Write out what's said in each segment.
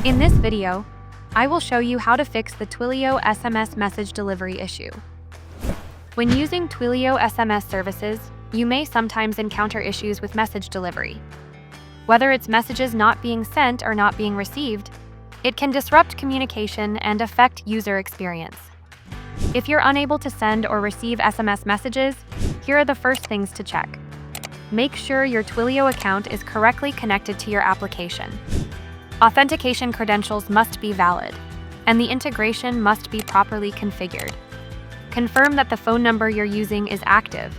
In this video, I will show you how to fix the Twilio SMS message delivery issue. When using Twilio SMS services, you may sometimes encounter issues with message delivery. Whether it's messages not being sent or not being received, it can disrupt communication and affect user experience. If you're unable to send or receive SMS messages, here are the first things to check. Make sure your Twilio account is correctly connected to your application. Authentication credentials must be valid, and the integration must be properly configured. Confirm that the phone number you're using is active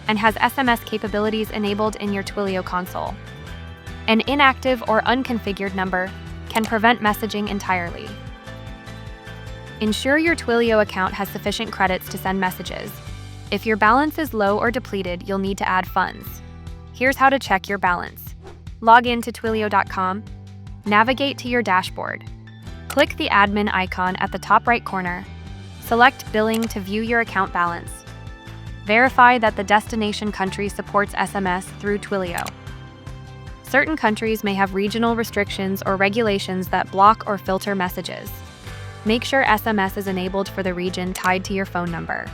and has SMS capabilities enabled in your Twilio console. An inactive or unconfigured number can prevent messaging entirely. Ensure your Twilio account has sufficient credits to send messages. If your balance is low or depleted, you'll need to add funds. Here's how to check your balance. Log in to twilio.com. Navigate to your dashboard. Click the admin icon at the top right corner. Select Billing to view your account balance. Verify that the destination country supports SMS through Twilio. Certain countries may have regional restrictions or regulations that block or filter messages. Make sure SMS is enabled for the region tied to your phone number.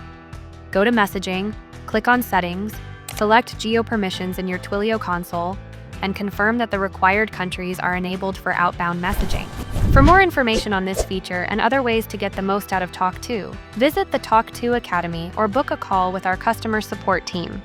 Go to Messaging, click on Settings, select Geo Permissions in your Twilio console, and confirm that the required countries are enabled for outbound messaging. For more information on this feature and other ways to get the most out of tawk.to, visit the tawk.to Academy or book a call with our customer support team.